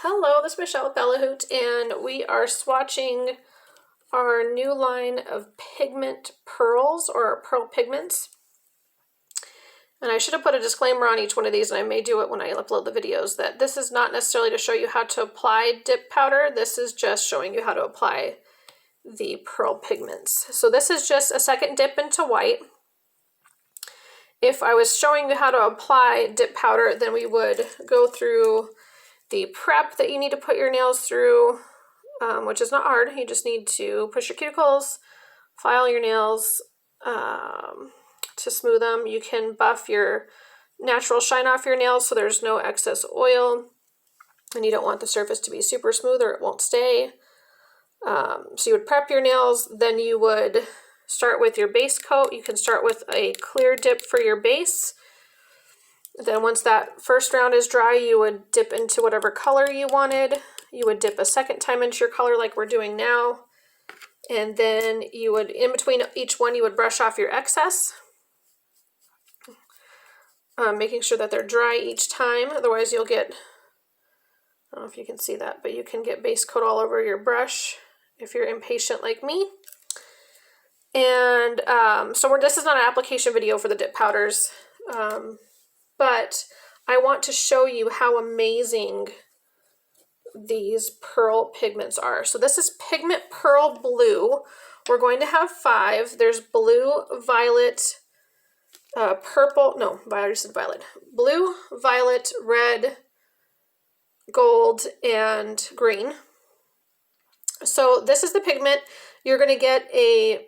Hello, this is Michelle with BellaHoot, and we are swatching our new line of pigment pearls, or pearl pigments. And I should have put a disclaimer on each one of these, and I may do it when I upload the videos, that this is not necessarily to show you how to apply dip powder. This is just showing you how to apply the pearl pigments. So this is just a second dip into white. If I was showing you how to apply dip powder, then we would go through the prep that you need to put your nails through, which is not hard. You just need to push your cuticles, file your nails to smooth them. You can buff your natural shine off your nails so there's no excess oil, and you don't want the surface to be super smooth or it won't stay. So you would prep your nails, then you would start with your base coat. You can start with a clear dip for your base. Then once that first round is dry, you would dip into whatever color you wanted. You would dip a second time into your color like we're doing now. And then you would, in between each one, you would brush off your excess, making sure that they're dry each time. Otherwise you'll get, I don't know if you can see that, but you can get base coat all over your brush if you're impatient like me. And this is not an application video for the dip powders. But I want to show you how amazing these pearl pigments are. So this is Pigment Pearl Blue. We're going to have 5. There's blue, violet, purple, no, I already said violet. Blue, violet, red, gold, and green. So this is the pigment. You're going to get a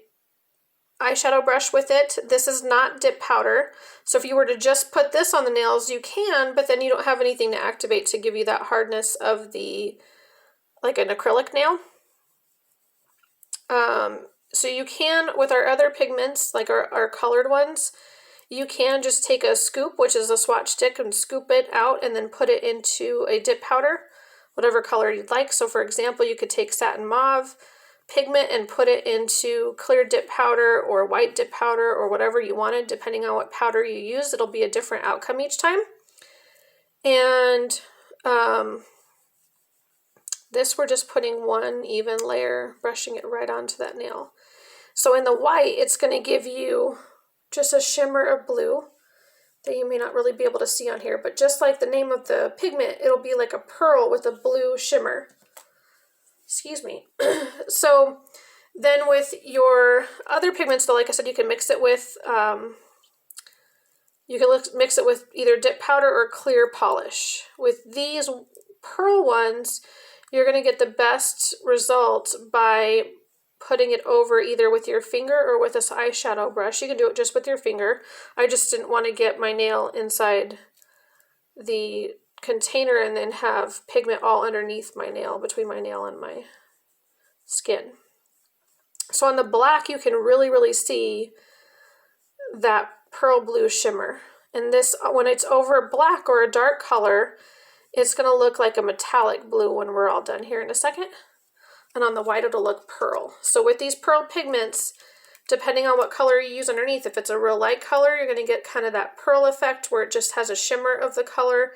eyeshadow brush with it. This is not dip powder. So if you were to just put this on the nails, you can, but then you don't have anything to activate to give you that hardness of the, like an acrylic nail. So you can, with our other pigments, like our colored ones, you can just take a scoop, which is a swatch stick, and scoop it out and then put it into a dip powder, whatever color you'd like. So for example, you could take satin mauve pigment and put it into clear dip powder or white dip powder or whatever you wanted. Depending on what powder you use, it'll be a different outcome each time. And this, we're just putting one even layer, brushing it right onto that nail. So in the white, it's going to give you just a shimmer of blue that you may not really be able to see on here, but just like the name of the pigment, it'll be like a pearl with a blue shimmer. Excuse me. So then with your other pigments, though, like I said, you can mix it with mix it with either dip powder or clear polish. With these pearl ones, you're going to get the best result by putting it over either with your finger or with this eyeshadow brush. You can do it just with your finger. I just didn't want to get my nail inside the container and then have pigment all underneath my nail, between my nail and my skin. So on the black, you can really see that pearl blue shimmer. And this, when it's over black or a dark color, it's going to look like a metallic blue when we're all done here in a second. And on the white, it'll look pearl. So with these pearl pigments, depending on what color you use underneath, if it's a real light color, you're going to get kind of that pearl effect where it just has a shimmer of the color.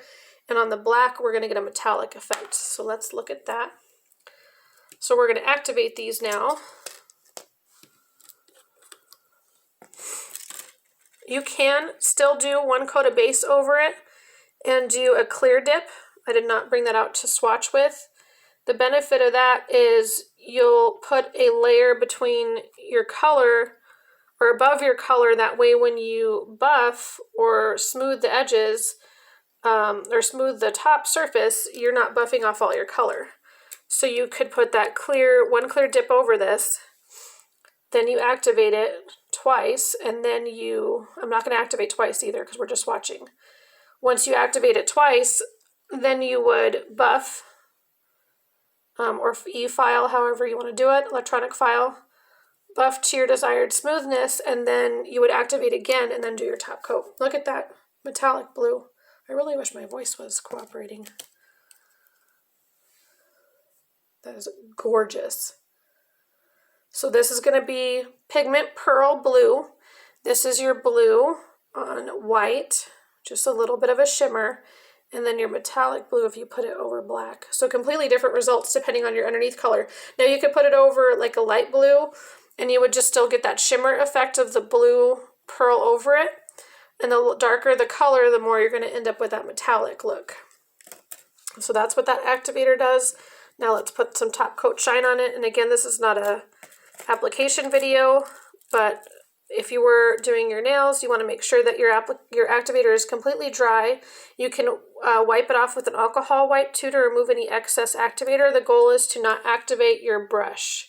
And on the black, we're going to get a metallic effect. So let's look at that. So we're going to activate these now. You can still do one coat of base over it and do a clear dip. I did not bring that out to swatch with. The benefit of that is you'll put a layer between your color or above your color. That way when you buff or smooth the edges, or smooth the top surface, you're not buffing off all your color. So you could put that one clear dip over this, then you activate it twice, and then I'm not going to activate twice either because we're just watching. Once you activate it twice, then you would buff, or e-file, however you want to do it, electronic file, buff to your desired smoothness, and then you would activate again and then do your top coat. Look at that metallic blue. I really wish my voice was cooperating. That is gorgeous. So this is going to be Pigment Pearl Blue. This is your blue on white, just a little bit of a shimmer. and then your metallic blue if you put it over black. So completely different results depending on your underneath color. Now you could put it over like a light blue and you would just still get that shimmer effect of the blue pearl over it. And the darker the color, the more you're going to end up with that metallic look. So that's what that activator does. Now let's put some top coat shine on it. And again, this is not a application video, but if you were doing your nails, you want to make sure that your activator is completely dry. You can wipe it off with an alcohol wipe too to remove any excess activator. The goal is to not activate your brush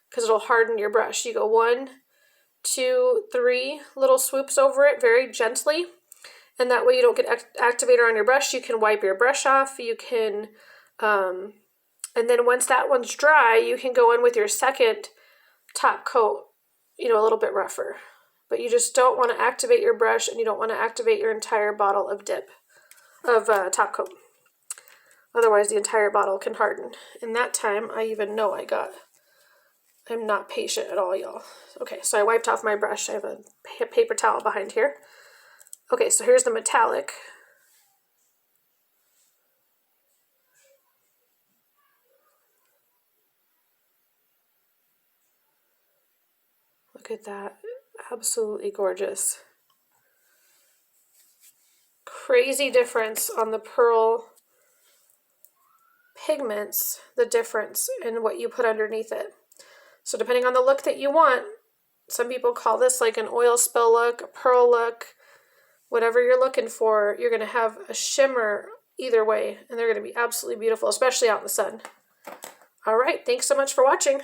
because it'll harden your brush. You go 1, 2, 3 little swoops over it very gently, and that way you don't get activator on your brush. You can wipe your brush off. You can, and then once that one's dry, you can go in with your second top coat, you know, a little bit rougher. But you just don't want to activate your brush, and you don't want to activate your entire bottle of top coat. Otherwise, the entire bottle can harden. In that time, I even know I'm not patient at all, y'all. Okay, so I wiped off my brush. I have a paper towel behind here. Okay, so here's the metallic. Look at that. Absolutely gorgeous. Crazy difference on the Pearl Pigments, the difference in what you put underneath it. So depending on the look that you want, some people call this like an oil spill look, a pearl look, whatever you're looking for, you're going to have a shimmer either way, and they're going to be absolutely beautiful, especially out in the sun. All right, thanks so much for watching.